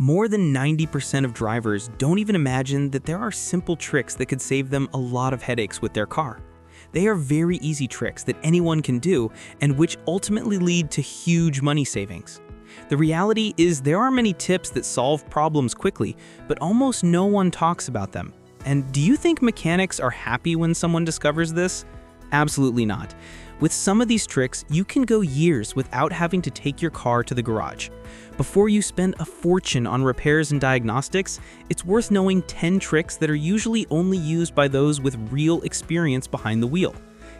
More than 90% of drivers don't even imagine that there are simple tricks that could save them a lot of headaches with their car. They are very easy tricks that anyone can do and which ultimately lead to huge money savings. The reality is there are many tips that solve problems quickly, but almost no one talks about them. And do you think mechanics are happy when someone discovers this? Absolutely not. With some of these tricks, you can go years without having to take your car to the garage. Before you spend a fortune on repairs and diagnostics, it's worth knowing 10 tricks that are usually only used by those with real experience behind the wheel.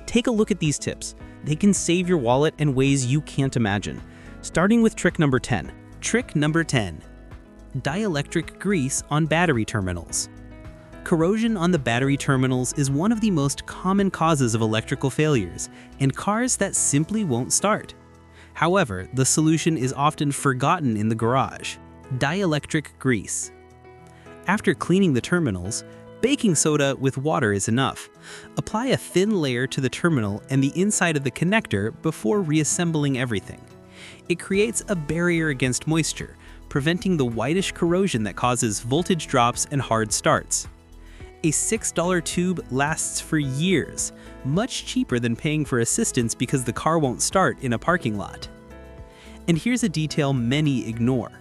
Take a look at these tips. They can save your wallet in ways you can't imagine. Starting with trick number 10. Trick number 10. Dielectric grease on battery terminals. Corrosion on the battery terminals is one of the most common causes of electrical failures in cars that simply won't start. However, the solution is often forgotten in the garage: dielectric grease. After cleaning the terminals, baking soda with water is enough. Apply a thin layer to the terminal and the inside of the connector before reassembling everything. It creates a barrier against moisture, preventing the whitish corrosion that causes voltage drops and hard starts. A $6 tube lasts for years, much cheaper than paying for assistance because the car won't start in a parking lot. And here's a detail many ignore.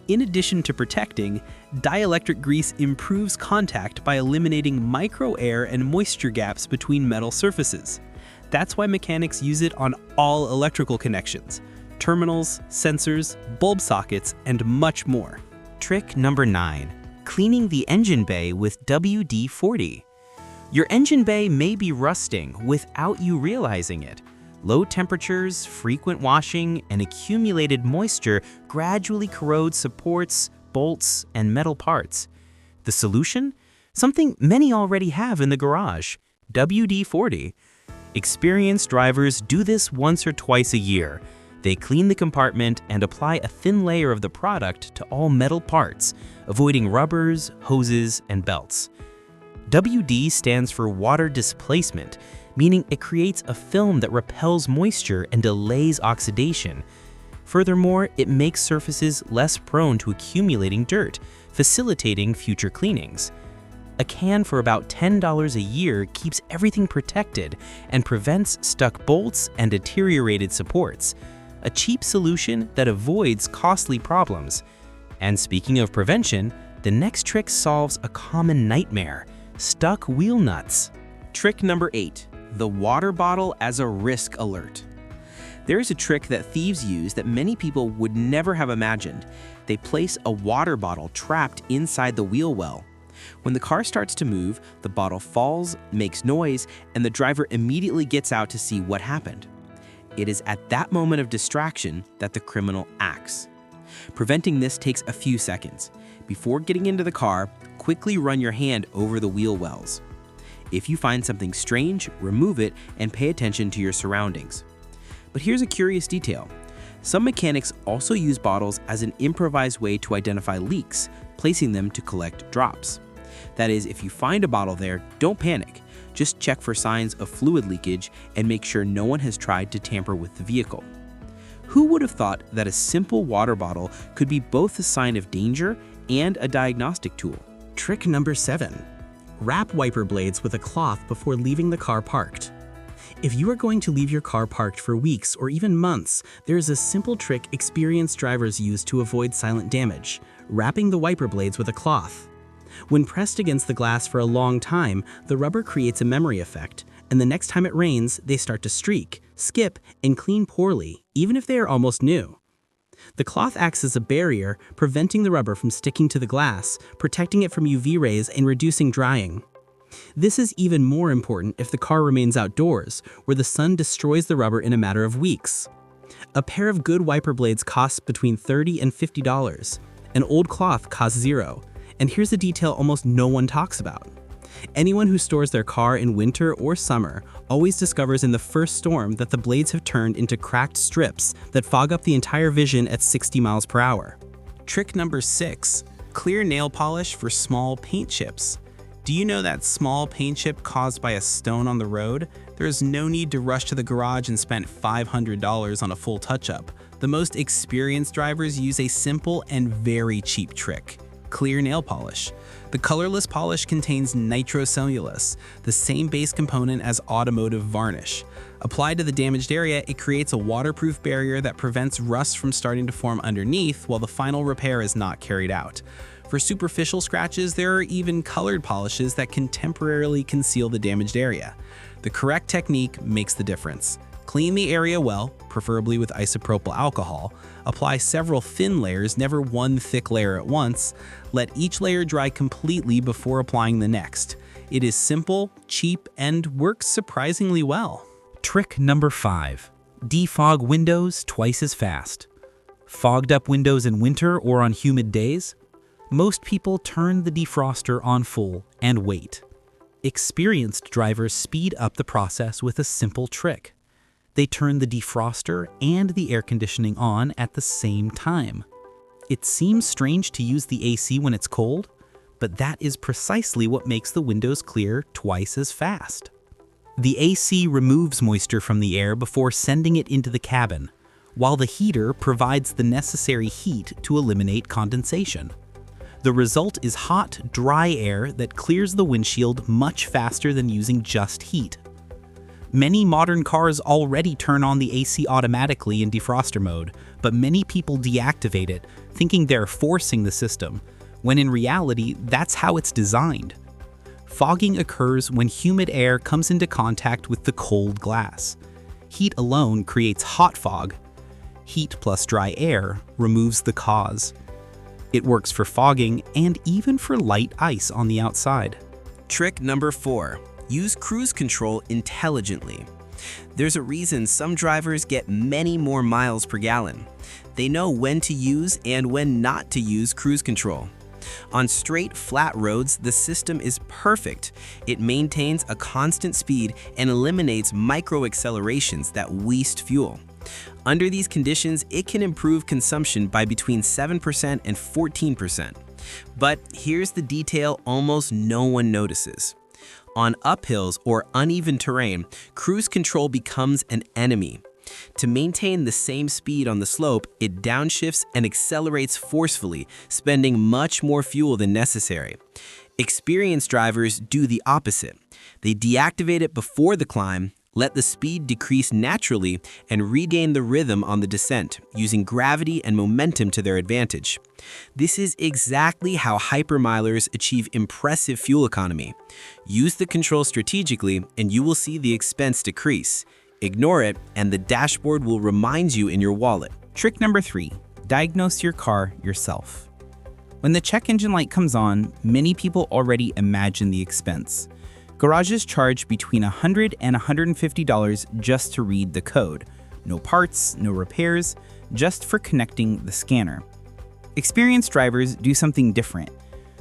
In addition to protecting, dielectric grease improves contact by eliminating micro-air and moisture gaps between metal surfaces. That's why mechanics use it on all electrical connections: terminals, sensors, bulb sockets, and much more. Trick number 9. Cleaning the engine bay with WD-40. Your engine bay may be rusting without you realizing it. Low temperatures, frequent washing, and accumulated moisture gradually corrode supports, bolts, and metal parts. The solution? Something many already have in the garage: WD-40. Experienced drivers do this once or twice a year. They clean the compartment and apply a thin layer of the product to all metal parts, avoiding rubbers, hoses, and belts. WD stands for water displacement, meaning it creates a film that repels moisture and delays oxidation. Furthermore, it makes surfaces less prone to accumulating dirt, facilitating future cleanings. A can for about $10 a year keeps everything protected and prevents stuck bolts and deteriorated supports. A cheap solution that avoids costly problems. And speaking of prevention, the next trick solves a common nightmare: stuck wheel nuts. Trick number 8. The water bottle as a risk alert. There is a trick that thieves use that many people would never have imagined. They place a water bottle trapped inside the wheel well. When the car starts to move, the bottle falls, makes noise, and the driver immediately gets out to see what happened. It is at that moment of distraction that the criminal acts. Preventing this takes a few seconds. Before getting into the car, quickly run your hand over the wheel wells. If you find something strange, remove it and pay attention to your surroundings. But here's a curious detail. Some mechanics also use bottles as an improvised way to identify leaks, placing them to collect drops. That is, if you find a bottle there, don't panic. Just check for signs of fluid leakage and make sure no one has tried to tamper with the vehicle. Who would have thought that a simple water bottle could be both a sign of danger and a diagnostic tool? Trick number 7. Wrap wiper blades with a cloth before leaving the car parked. If you are going to leave your car parked for weeks or even months, there is a simple trick experienced drivers use to avoid silent damage: wrapping the wiper blades with a cloth. When pressed against the glass for a long time, the rubber creates a memory effect, and the next time it rains, they start to streak, skip, and clean poorly, even if they are almost new. The cloth acts as a barrier, preventing the rubber from sticking to the glass, protecting it from UV rays, and reducing drying. This is even more important if the car remains outdoors, where the sun destroys the rubber in a matter of weeks. A pair of good wiper blades costs between $30 and $50. An old cloth costs $0. And here's a detail almost no one talks about. Anyone who stores their car in winter or summer always discovers in the first storm that the blades have turned into cracked strips that fog up the entire vision at 60 miles per hour. Trick number 6. Clear nail polish for small paint chips. Do you know that small paint chip caused by a stone on the road? There is no need to rush to the garage and spend $500 on a full touch-up. The most experienced drivers use a simple and very cheap trick: clear nail polish. The colorless polish contains nitrocellulose, the same base component as automotive varnish. Applied to the damaged area, it creates a waterproof barrier that prevents rust from starting to form underneath while the final repair is not carried out. For superficial scratches, there are even colored polishes that can temporarily conceal the damaged area. The correct technique makes the difference. Clean the area well, preferably with isopropyl alcohol. Apply several thin layers, never one thick layer at once. Let each layer dry completely before applying the next. It is simple, cheap, and works surprisingly well. Trick number 5. Defog windows twice as fast. Fogged up windows in winter or on humid days? Most people turn the defroster on full and wait. Experienced drivers speed up the process with a simple trick. They turn the defroster and the air conditioning on at the same time. It seems strange to use the AC when it's cold, but that is precisely what makes the windows clear twice as fast. The AC removes moisture from the air before sending it into the cabin, while the heater provides the necessary heat to eliminate condensation. The result is hot, dry air that clears the windshield much faster than using just heat. Many modern cars already turn on the AC automatically in defroster mode, but many people deactivate it, thinking they're forcing the system, when in reality, that's how it's designed. Fogging occurs when humid air comes into contact with the cold glass. Heat alone creates hot fog. Heat plus dry air removes the cause. It works for fogging and even for light ice on the outside. Trick number 4. Use cruise control intelligently. There's a reason some drivers get many more miles per gallon. They know when to use and when not to use cruise control. On straight, flat roads, the system is perfect. It maintains a constant speed and eliminates micro-accelerations that waste fuel. Under these conditions, it can improve consumption by between 7% and 14%. But here's the detail almost no one notices. On uphills or uneven terrain, cruise control becomes an enemy. To maintain the same speed on the slope, it downshifts and accelerates forcefully, spending much more fuel than necessary. Experienced drivers do the opposite. They deactivate it before the climb, let the speed decrease naturally, and regain the rhythm on the descent, using gravity and momentum to their advantage. This is exactly how hypermilers achieve impressive fuel economy. Use the control strategically, and you will see the expense decrease. Ignore it, and the dashboard will remind you in your wallet. Trick number 3. Diagnose your car yourself. When the check engine light comes on, many people already imagine the expense. Garages charge between $100 and $150 just to read the code. No parts, no repairs, just for connecting the scanner. Experienced drivers do something different.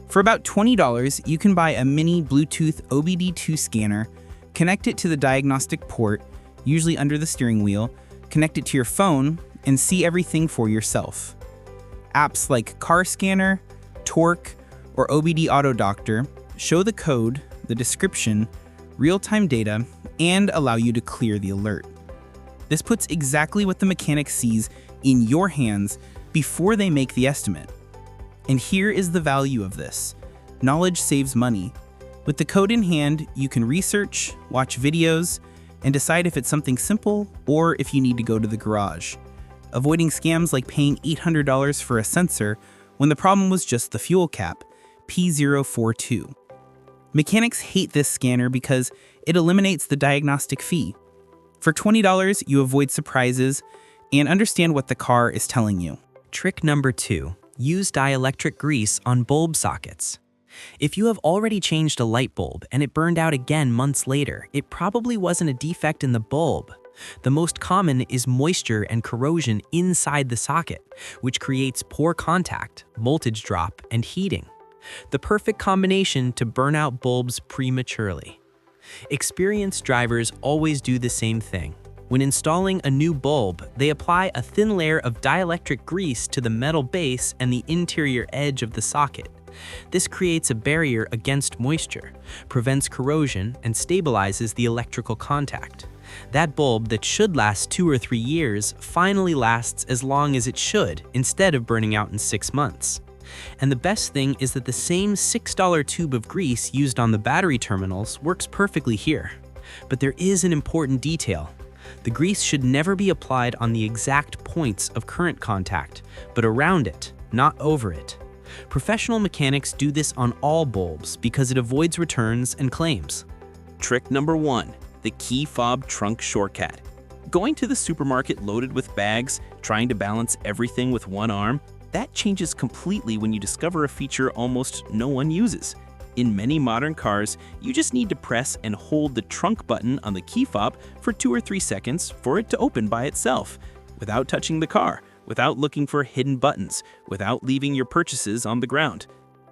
For about $20, you can buy a mini Bluetooth OBD2 scanner, connect it to the diagnostic port, usually under the steering wheel, connect it to your phone, and see everything for yourself. Apps like Car Scanner, Torque, or OBD Auto Doctor show the code, the description, real-time data, and allow you to clear the alert. This puts exactly what the mechanic sees in your hands before they make the estimate. And here is the value of this. Knowledge saves money. With the code in hand, you can research, watch videos, and decide if it's something simple or if you need to go to the garage, avoiding scams like paying $800 for a sensor when the problem was just the fuel cap, P042. Mechanics hate this scanner because it eliminates the diagnostic fee. For $20, you avoid surprises and understand what the car is telling you. Trick number 2. Use dielectric grease on bulb sockets. If you have already changed a light bulb and it burned out again months later, it probably wasn't a defect in the bulb. The most common is moisture and corrosion inside the socket, which creates poor contact, voltage drop, and heating. The perfect combination to burn out bulbs prematurely. Experienced drivers always do the same thing. When installing a new bulb, they apply a thin layer of dielectric grease to the metal base and the interior edge of the socket. This creates a barrier against moisture, prevents corrosion, and stabilizes the electrical contact. That bulb that should last 2 or 3 years finally lasts as long as it should, instead of burning out in 6 months. And the best thing is that the same $6 tube of grease used on the battery terminals works perfectly here. But there is an important detail. The grease should never be applied on the exact points of current contact, but around it, not over it. Professional mechanics do this on all bulbs because it avoids returns and claims. Trick number 1, the key fob trunk shortcut. Going to the supermarket loaded with bags, trying to balance everything with one arm, that changes completely when you discover a feature almost no one uses. In many modern cars, you just need to press and hold the trunk button on the key fob for 2 or 3 seconds for it to open by itself, without touching the car, without looking for hidden buttons, without leaving your purchases on the ground.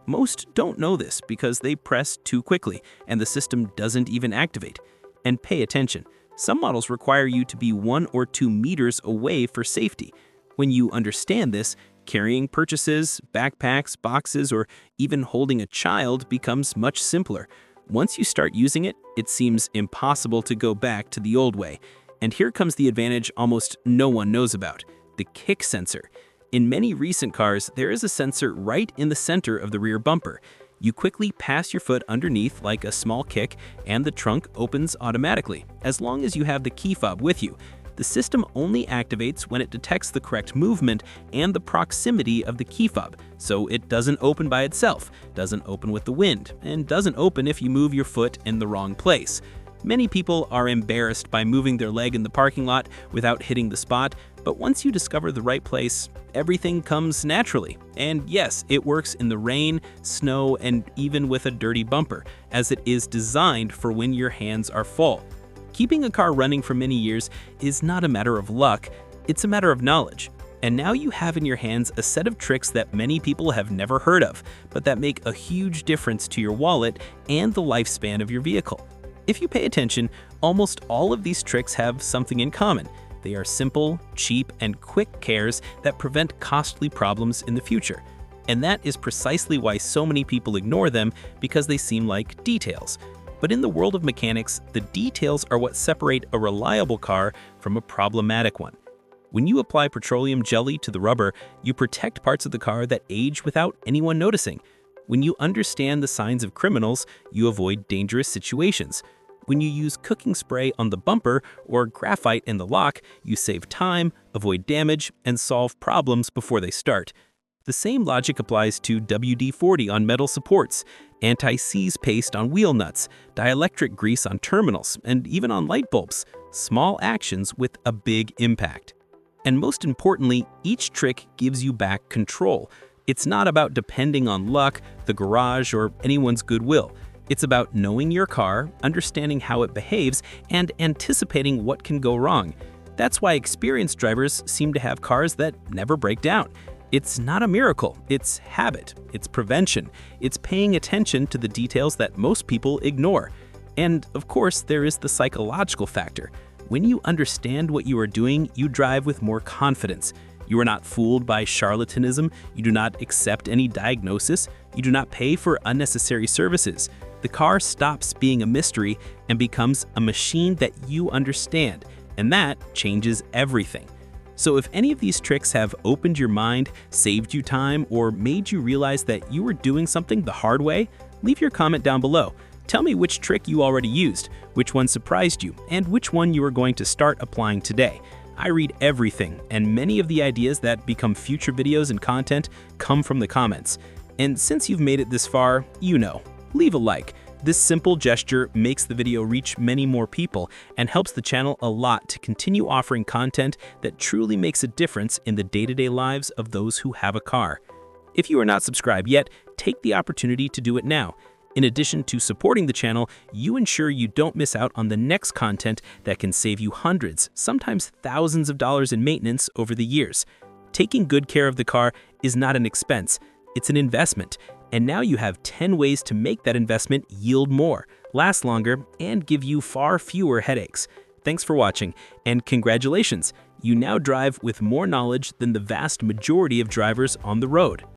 Most don't know this because they press too quickly and the system doesn't even activate. And pay attention, some models require you to be 1 or 2 meters away for safety. When you understand this, carrying purchases, backpacks, boxes, or even holding a child becomes much simpler. Once you start using it, it seems impossible to go back to the old way. And here comes the advantage almost no one knows about, the kick sensor. In many recent cars, there is a sensor right in the center of the rear bumper. You quickly pass your foot underneath like a small kick, and the trunk opens automatically, as long as you have the key fob with you. The system only activates when it detects the correct movement and the proximity of the key fob, so it doesn't open by itself, doesn't open with the wind, and doesn't open if you move your foot in the wrong place. Many people are embarrassed by moving their leg in the parking lot without hitting the spot, but once you discover the right place, everything comes naturally. And yes, it works in the rain, snow, and even with a dirty bumper, as it is designed for when your hands are full. Keeping a car running for many years is not a matter of luck, it's a matter of knowledge. And now you have in your hands a set of tricks that many people have never heard of, but that make a huge difference to your wallet and the lifespan of your vehicle. If you pay attention, almost all of these tricks have something in common. They are simple, cheap, and quick cares that prevent costly problems in the future. And that is precisely why so many people ignore them, because they seem like details. But in the world of mechanics, the details are what separate a reliable car from a problematic one. When you apply petroleum jelly to the rubber, you protect parts of the car that age without anyone noticing. When you understand the signs of criminals, you avoid dangerous situations. When you use cooking spray on the bumper or graphite in the lock, you save time, avoid damage, and solve problems before they start. The same logic applies to WD-40 on metal supports, anti-seize paste on wheel nuts, dielectric grease on terminals, and even on light bulbs. Small actions with a big impact. And most importantly, each trick gives you back control. It's not about depending on luck, the garage, or anyone's goodwill. It's about knowing your car, understanding how it behaves, and anticipating what can go wrong. That's why experienced drivers seem to have cars that never break down. It's not a miracle, it's habit, it's prevention, it's paying attention to the details that most people ignore. And of course, there is the psychological factor. When you understand what you are doing, you drive with more confidence. You are not fooled by charlatanism, you do not accept any diagnosis, you do not pay for unnecessary services. The car stops being a mystery and becomes a machine that you understand, and that changes everything. So if any of these tricks have opened your mind, saved you time, or made you realize that you were doing something the hard way, leave your comment down below. Tell me which trick you already used, which one surprised you, and which one you are going to start applying today. I read everything, and many of the ideas that become future videos and content come from the comments. And since you've made it this far, you know, leave a like. This simple gesture makes the video reach many more people and helps the channel a lot to continue offering content that truly makes a difference in the day-to-day lives of those who have a car. If you are not subscribed yet, take the opportunity to do it now. In addition to supporting the channel, you ensure you don't miss out on the next content that can save you hundreds, sometimes thousands of dollars in maintenance over the years. Taking good care of the car is not an expense, it's an investment. And now you have 10 ways to make that investment yield more, last longer, and give you far fewer headaches. Thanks for watching, and congratulations! You now drive with more knowledge than the vast majority of drivers on the road.